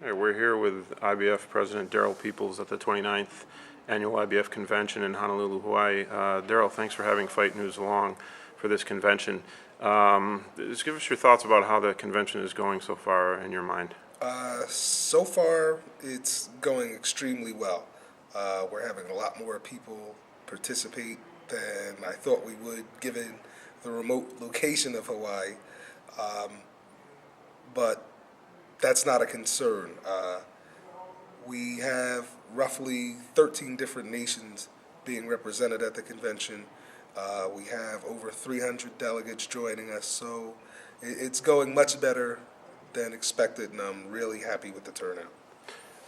Hey, we're here with IBF President Daryl Peoples at the 29th Annual IBF Convention in Honolulu, Hawaii. Daryl, thanks for having Fight News along for this convention. Just give us your thoughts about how the convention is going so far in your mind. So far, it's going extremely well. We're having a lot more people participate than I thought we would, given the remote location of Hawaii. But that's not a concern. We have roughly 13 different nations being represented at the convention. We have over 300 delegates joining us, so it's going much better than expected, and I'm really happy with the turnout.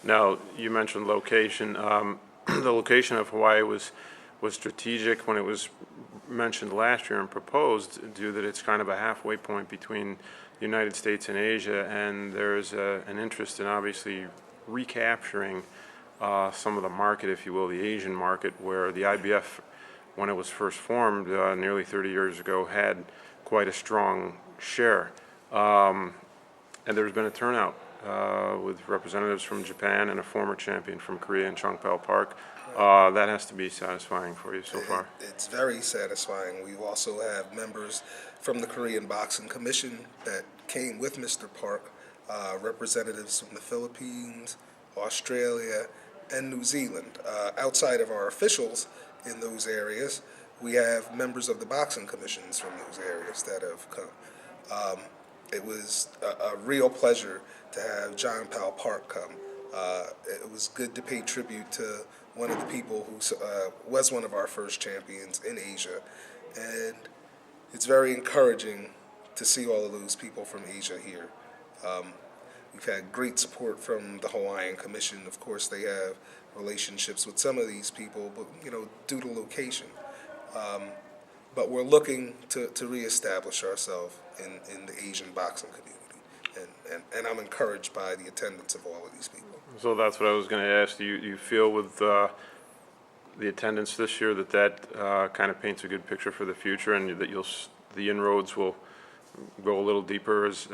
Now, you mentioned location. The location of Hawaii was strategic when it was mentioned last year and proposed, due that it's kind of a halfway point between the United States and Asia, and there's an interest in obviously recapturing some of the market, if you will, the Asian market, where the IBF, when it was first formed nearly 30 years ago, had quite a strong share. And there's been a turnout with representatives from Japan and a former champion from Korea in Chungpal Park. That has to be satisfying for you so far. It's very satisfying. We also have members from the Korean Boxing Commission that came with Mr. Park, representatives from the Philippines, Australia, and New Zealand. Outside of our officials in those areas, we have members of the boxing commissions from those areas that have come. It was a real pleasure to have John Powell Park come. It was good to pay tribute to one of the people who was one of our first champions in Asia, and it's very encouraging to see all of those people from Asia here. We've had great support from the Hawaiian Commission. Of course, they have relationships with some of these people, but due to location. But we're looking to reestablish ourselves in the Asian boxing community, and I'm encouraged by the attendance of all of these people. So that's what I was going to ask. Do you feel with the attendance this year that kind of paints a good picture for the future, and that the inroads will go a little deeper as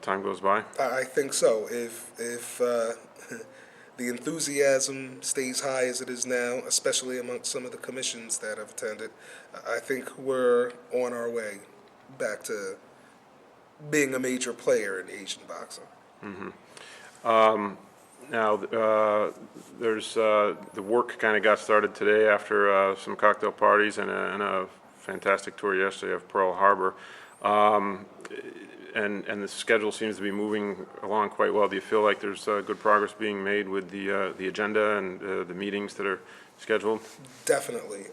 time goes by? I think so. If the enthusiasm stays high as it is now, especially amongst some of the commissions that have attended, I think we're on our way back to being a major player in Asian boxing. Mm-hmm. Now, there's the work kind of got started today after some cocktail parties and a fantastic tour yesterday of Pearl Harbor. And the schedule seems to be moving along quite well. Do you feel like there's good progress being made with the agenda and the meetings that are scheduled? Definitely.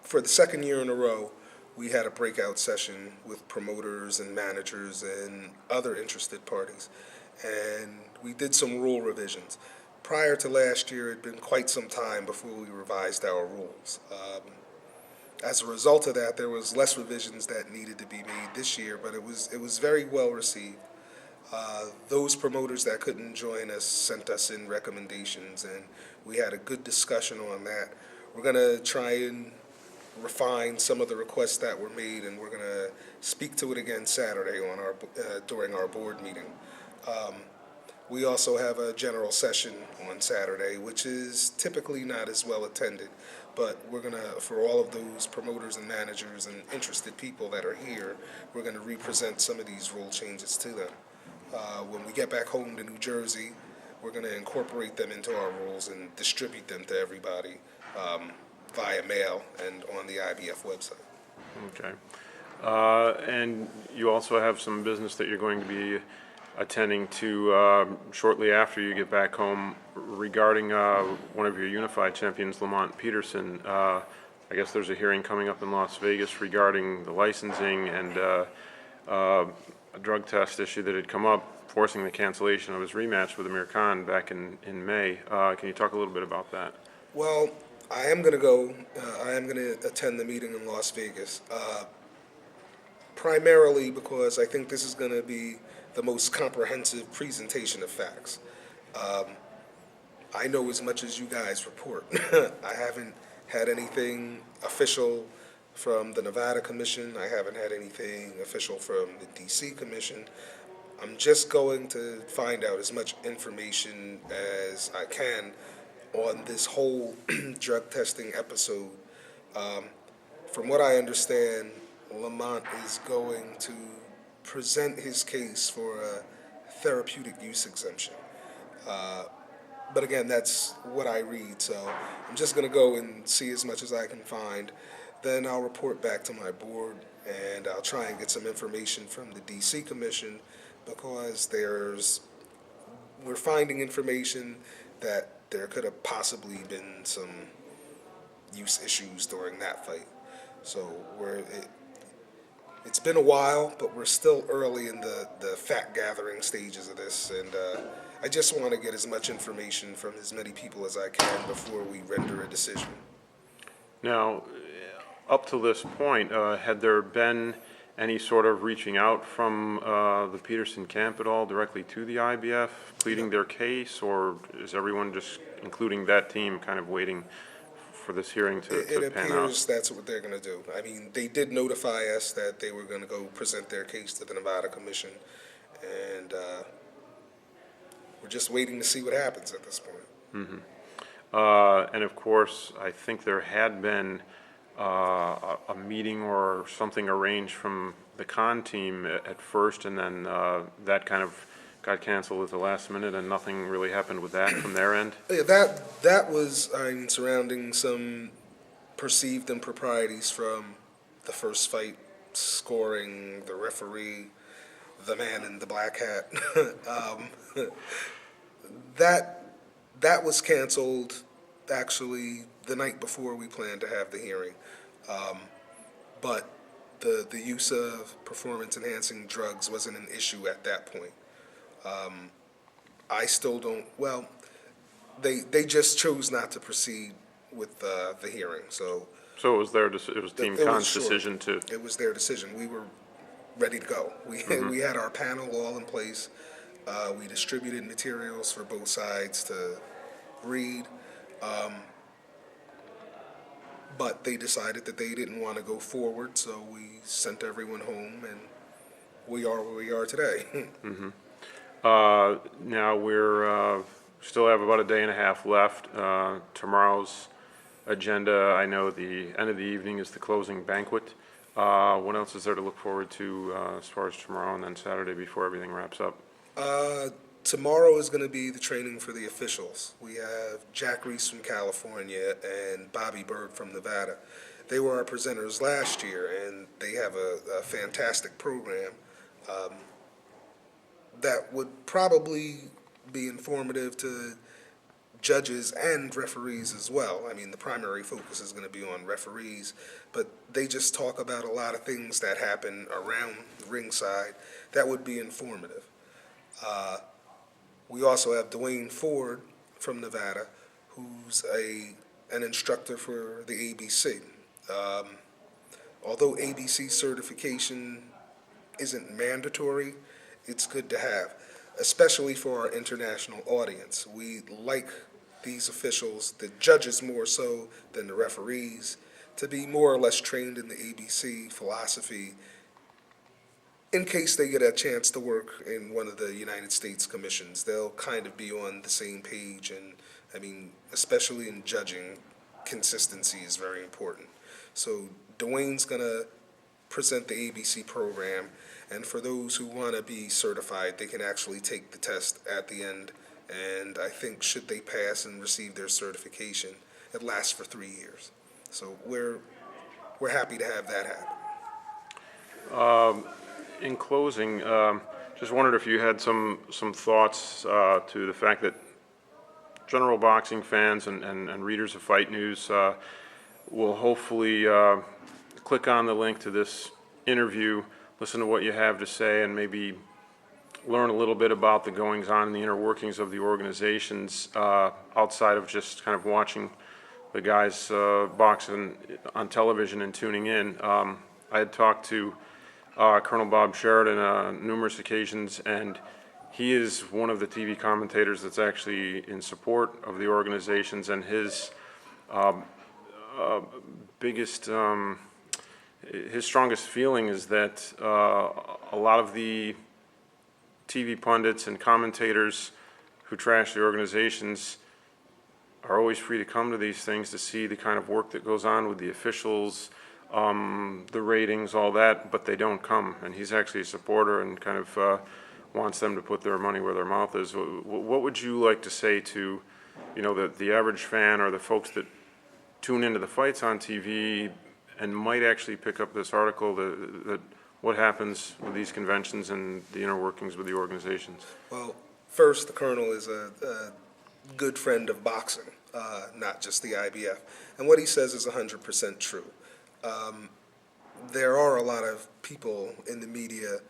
For the second year in a row, we had a breakout session with promoters and managers and other interested parties, and we did some rule revisions. Prior to last year, it had been quite some time before we revised our rules. As a result of that, there was less revisions that needed to be made this year, but it was very well received. Those promoters that couldn't join us sent us in recommendations, and we had a good discussion on that. We're going to try and refine some of the requests that were made, and we're going to speak to it again Saturday on during our board meeting. We also have a general session on Saturday, which is typically not as well attended, but we're going to, for all of those promoters and managers and interested people that are here, we're going to represent some of these rule changes to them. When we get back home to New Jersey, we're going to incorporate them into our rules and distribute them to everybody via mail and on the IBF website. Okay. And you also have some business that you're going to be attending to shortly after you get back home regarding one of your unified champions, Lamont Peterson. I guess there's a hearing coming up in Las Vegas regarding the licensing and a drug test issue that had come up, forcing the cancellation of his rematch with Amir Khan back in May. Can you talk a little bit about that? Well, I am going to go. I am going to attend the meeting in Las Vegas, primarily because I think this is going to be the most comprehensive presentation of facts. I know as much as you guys report. I haven't had anything official from the Nevada Commission. I haven't had anything official from the DC Commission. I'm just going to find out as much information as I can on this whole drug testing episode. From what I understand, Lamont is going to present his case for a therapeutic use exemption. But again, that's what I read, so I'm just going to go and see as much as I can find. Then I'll report back to my board, and I'll try and get some information from the DC Commission, because we're finding information that there could have possibly been some use issues during that fight. So it's been a while, but we're still early in the fact gathering stages of this, and I just want to get as much information from as many people as I can before we render a decision. Now, up to this point, had there been any sort of reaching out from the Peterson camp at all directly to the IBF, pleading their case, or is everyone just, including that team, kind of waiting for this hearing to It pan out? appears that's what they're going to do. I mean, they did notify us that they were going to go present their case to the Nevada Commission, and we're just waiting to see what happens at this point. And of course, I think there had been a meeting or something arranged from the con team at first, and then that kind of got canceled at the last minute, and nothing really happened with that from their end. Yeah, that was, I mean, surrounding some perceived improprieties from the first fight, scoring, the referee, the man in the black hat. That was canceled actually the night before we planned to have the hearing. But the use of performance-enhancing drugs wasn't an issue at that point. I still don't, well, they just chose not to proceed with the hearing, so. So it was it was Team It was Con's short. decision to, It was their decision. We were ready to go. We had our panel all in place. We distributed materials for both sides to read. But they decided that they didn't want to go forward, so we sent everyone home, and we are where we are today. now we're, still have about a day and a half left. Tomorrow's agenda, I know the end of the evening is the closing banquet. What else is there to look forward to as far as tomorrow and then Saturday before everything wraps up? Tomorrow is going to be the training for the officials. We have Jack Reese from California and Bobby Berg from Nevada. They were our presenters last year, and they have a fantastic program that would probably be informative to judges and referees as well. I mean, the primary focus is going to be on referees, but they just talk about a lot of things that happen around the ringside that would be informative. We also have Dwayne Ford from Nevada, who's an instructor for the ABC. Although ABC certification isn't mandatory, it's good to have, especially for our international audience. We like these officials, the judges more so than the referees, to be more or less trained in the ABC philosophy in case they get a chance to work in one of the United States commissions. They'll kind of be on the same page, and I mean, especially in judging, consistency is very important. So Dwayne's gonna present the ABC program, and for those who want to be certified, they can actually take the test at the end, and I think should they pass and receive their certification, it lasts for 3 years. So we're happy to have that happen. In closing, just wondered if you had some thoughts to the fact that general boxing fans and readers of Fight News will hopefully click on the link to this interview, listen to what you have to say, and maybe learn a little bit about the goings-on and the inner workings of the organizations outside of just kind of watching the guys boxing on television and tuning in. I had talked to Colonel Bob Sheridan on numerous occasions, and he is one of the TV commentators that's actually in support of the organizations, and his his strongest feeling is that a lot of the TV pundits and commentators who trash the organizations are always free to come to these things to see the kind of work that goes on with the officials, the ratings, all that, but they don't come. And he's actually a supporter and kind of wants them to put their money where their mouth is. What would you like to say to, you know, the average fan or the folks that tune into the fights on TV and might actually pick up this article, that what happens with these conventions and the inner workings with the organizations? Well, first, the Colonel is a good friend of boxing, not just the IBF. And what he says is 100% true. There are a lot of people in the media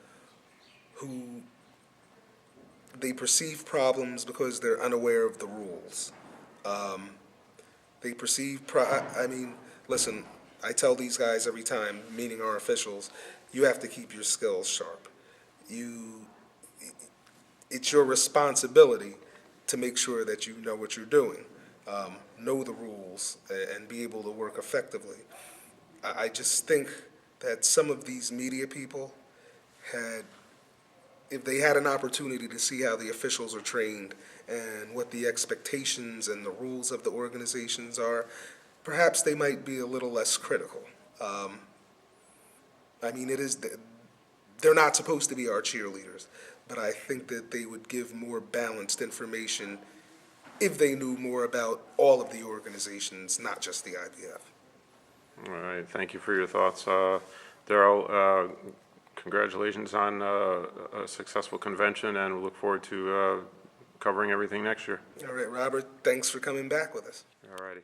who they perceive problems because they're unaware of the rules. They perceive, I mean, listen, I tell these guys every time, meeting our officials, you have to keep your skills sharp. It's your responsibility to make sure that you know what you're doing, know the rules, and be able to work effectively. I just think that some of these media people if they had an opportunity to see how the officials are trained and what the expectations and the rules of the organizations are, perhaps they might be a little less critical. I mean, they're not supposed to be our cheerleaders, but I think that they would give more balanced information if they knew more about all of the organizations, not just the IBF. All right, thank you for your thoughts. Daryl, congratulations on a successful convention, and we look forward to covering everything next year. All right, Robert, thanks for coming back with us. All righty.